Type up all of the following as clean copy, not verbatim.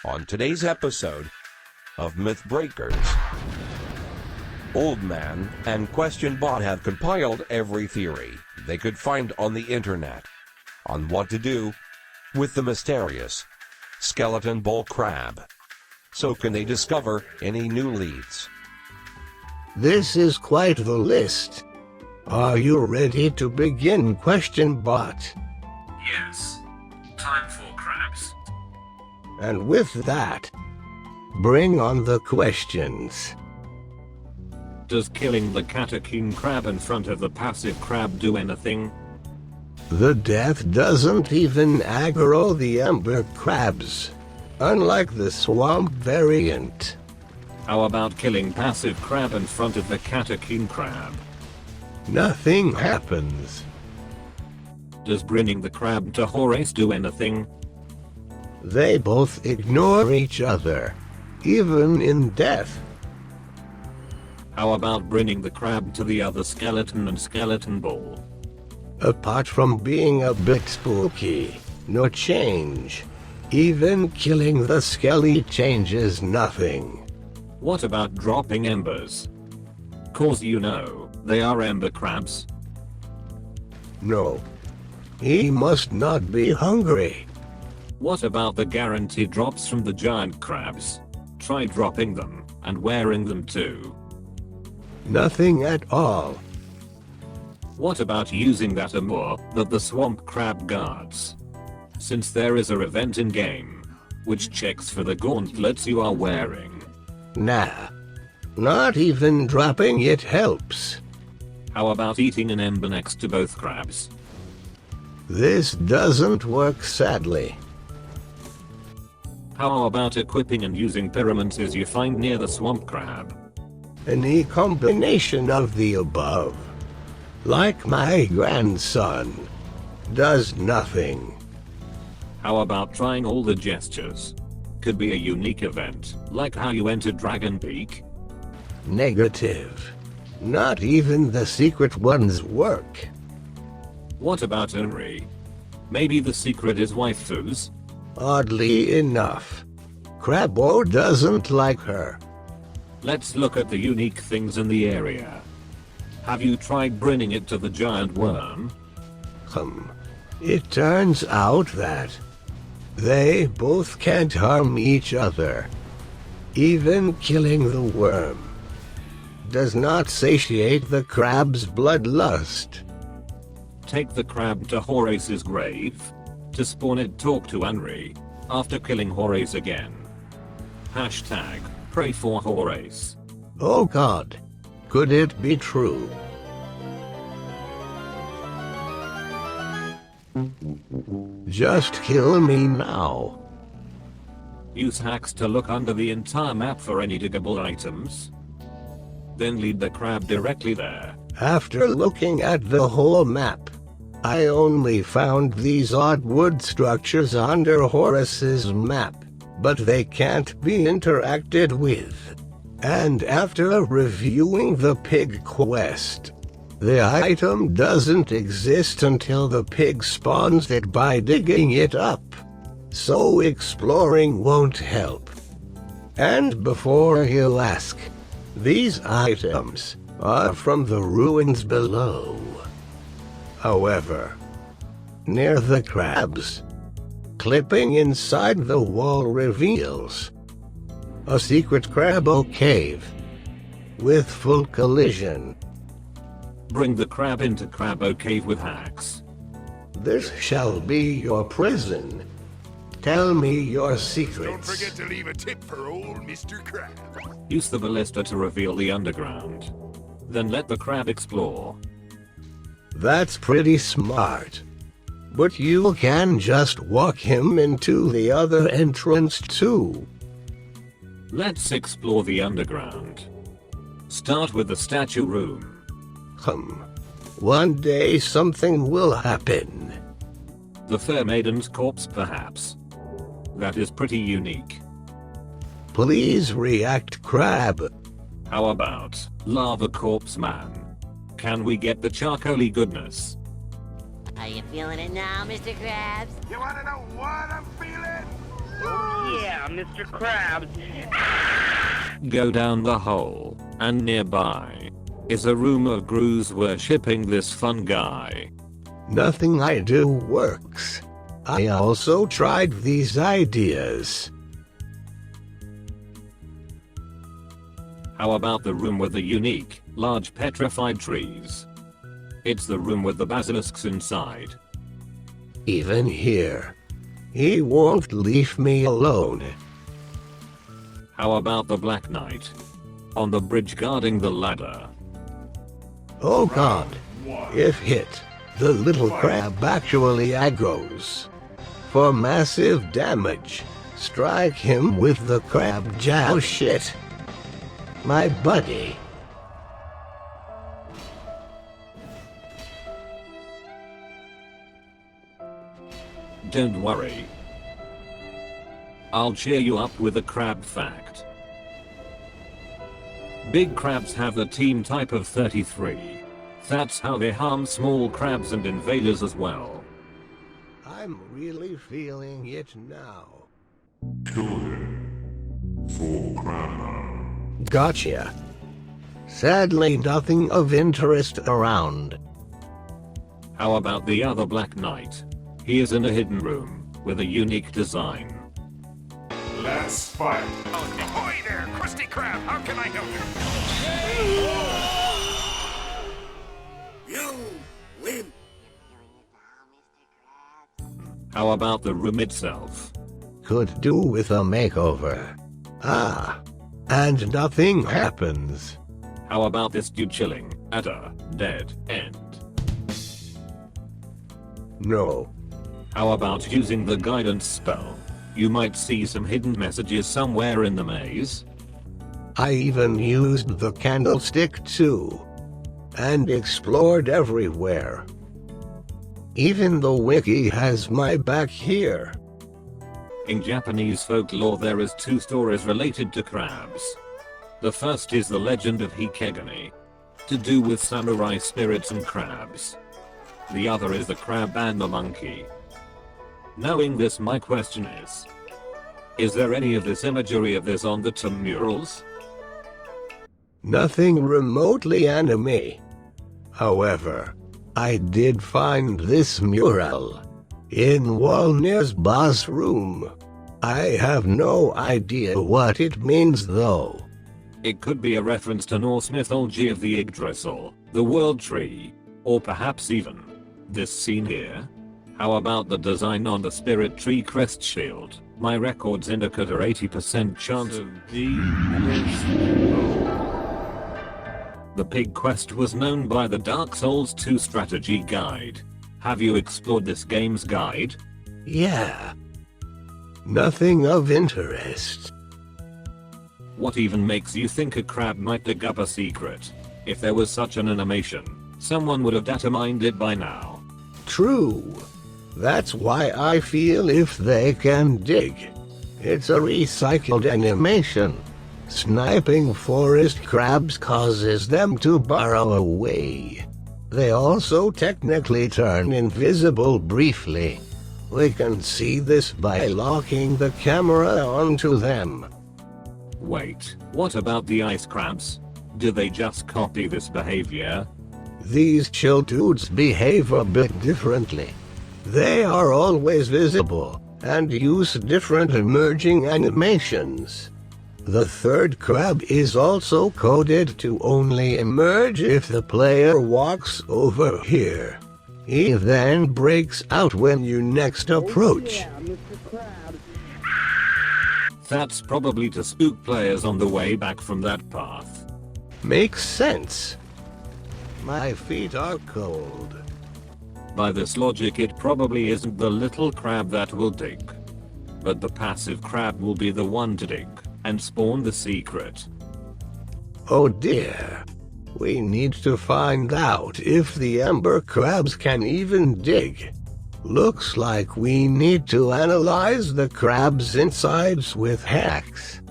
On today's episode of Mythbreakers, OLDMAN and Questionbot have compiled every theory they could find on the internet on what to do with the mysterious skeleton bull crab. So can they discover any new leads? This is quite the list. Are you ready to begin, Questionbot? Yes. Time for crabs. And with that, bring on the questions. Does killing the Catacomb Crab in front of the passive crab do anything? The death doesn't even aggro the Crabs, unlike the swamp variant. How about killing passive crab in front of the Catacomb Crab? Nothing happens. Does bringing the crab to HORRACE'S do anything? They both ignore each other, even in death. How about bringing the crab to the other skeleton and skeleton bull? Apart from being a bit spooky, no change. Even killing the skelly changes nothing. What about dropping embers? Cause you know, they are ember crabs. No. He must not be hungry. What about the guaranteed drops from the giant crabs? Try dropping them, and wearing them too. Nothing at all. What about using that armor that the swamp crab guards? Since there is a event in game, which checks for the gauntlets you are wearing. Nah. Not even dropping it helps. How about eating an ember next to both crabs? This doesn't work, sadly. How about equipping and using pyromancies you find near the swamp crab? Any combination of the above, like my grandson, does nothing. How about trying all the gestures? Could be a unique event, like how you entered Dragon Peak. Negative. Not even the secret ones work. What about ANRI? Maybe the secret is WAIFU'S? Oddly enough, CRABBO doesn't like her. Let's look at the unique things in the area. Have you tried bringing it to the giant worm? It turns out that they both can't harm each other. Even killing the worm does not satiate the crab's bloodlust. Take the crab to HORRACE'S grave. To spawn it, talk to ANRI. After killing HORRACE'S again. Hashtag pray for HORRACE'S. Oh God. Could it be true? Just kill me now. Use hacks to look under the entire map for any diggable items. Then lead the crab directly there. After looking at the whole map, I only found these odd wood structures under HORRACE'S map, but they can't be interacted with. And after reviewing the pig quest, the item doesn't exist until the pig spawns it by digging it up. So exploring won't help. And before you ask, these items are from the ruins below. However, near the crabs, clipping inside the wall reveals a secret CRABBO cave with full collision. Bring the crab into CRABBO cave with hacks. This shall be your prison. Tell me your secrets. Don't forget to leave a tip for old Mr.Krabs. Use the ballista to reveal the underground. Then let the crab explore. That's pretty smart. But you can just walk him into the other entrance too. Let's explore the underground. Start with the statue room. One day something will happen. The fair maiden's corpse perhaps. That is pretty unique. Please react, Crab. How about lava corpse man? Can we get the charcoaly goodness? Are you feeling it now, Mr. Krabs? You wanna know what I'm feeling? Oh yeah, Mr. Krabs. Go down the hole, and nearby is a room of GRU'S worshipping this fun guy. Nothing I do works. I also tried these ideas. How about the room with the unique, large petrified trees? It's the room with the basilisks inside. Even here, he won't leave me alone. How about the Black Knight? On the bridge guarding the ladder. Oh god, if hit, the little crab actually agros. For massive damage, strike him with the crab jow shit. My buddy. Don't worry. I'll cheer you up with a crab fact. Big crabs have the team type of 33. That's how they harm small crabs and invaders as well. I'm really feeling it now. For CRABBO. Gotcha. Sadly, nothing of interest around. How about the other Black Knight? He is in a hidden room with a unique design. Let's fight. Ahoy there, Krusty Krab! How can I help you? You win. How about the room itself? Could do with a makeover. Ah. And nothing happens. How about this dude chilling at a dead end? No. How about using the guidance spell? You might see some hidden messages somewhere in the maze. I even used the candlestick too. And explored everywhere. Even the wiki has my back here. In Japanese folklore there is two stories related to crabs. The first is the legend of Hikegane, to do with samurai spirits and crabs. The other is the crab and the monkey. Knowing this, my question is there any of this imagery of this on the Tome murals? Nothing remotely anime. However, I did find this mural in Walner's boss room. I have no idea what it means though. It could be a reference to Norse mythology of the Yggdrasil, the world tree, or perhaps even this scene here. How about the design on the spirit tree crest shield? My records indicate a 80% chance of The pig quest was known by the Dark Souls 2 strategy guide. Have you explored this game's guide? Yeah. Nothing of interest. What even makes you think a crab might dig up a secret? If there was such an animation, someone would have data mined it by now. True. That's why I feel if they can dig, it's a recycled animation. Sniping forest crabs causes them to burrow away. They also technically turn invisible briefly. We can see this by locking the camera onto them. Wait, what about the ice crabs? Do they just copy this behavior? These chill dudes behave a bit differently. They are always visible, and use different emerging animations. The third crab is also coded to only emerge if the player walks over here. He then breaks out when you next approach. Oh, yeah, Mr. Krabs. That's probably to spook players on the way back from that path. Makes sense. My feet are cold. By this logic, it probably isn't the little crab that will dig, but the passive crab will be the one to dig and spawn the secret. Oh dear. We need to find out if the ember crabs can even dig. Looks like we need to analyze the crab's insides with hacks.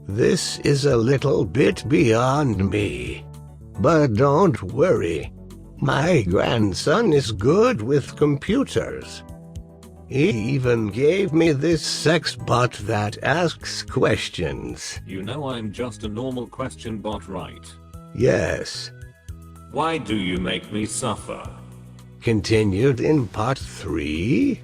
This is a little bit beyond me. But don't worry. My grandson is good with computers. He even gave me this sex bot that asks questions. You know I'm just a normal question bot, right? Yes. Why do you make me suffer? Continued in part 3.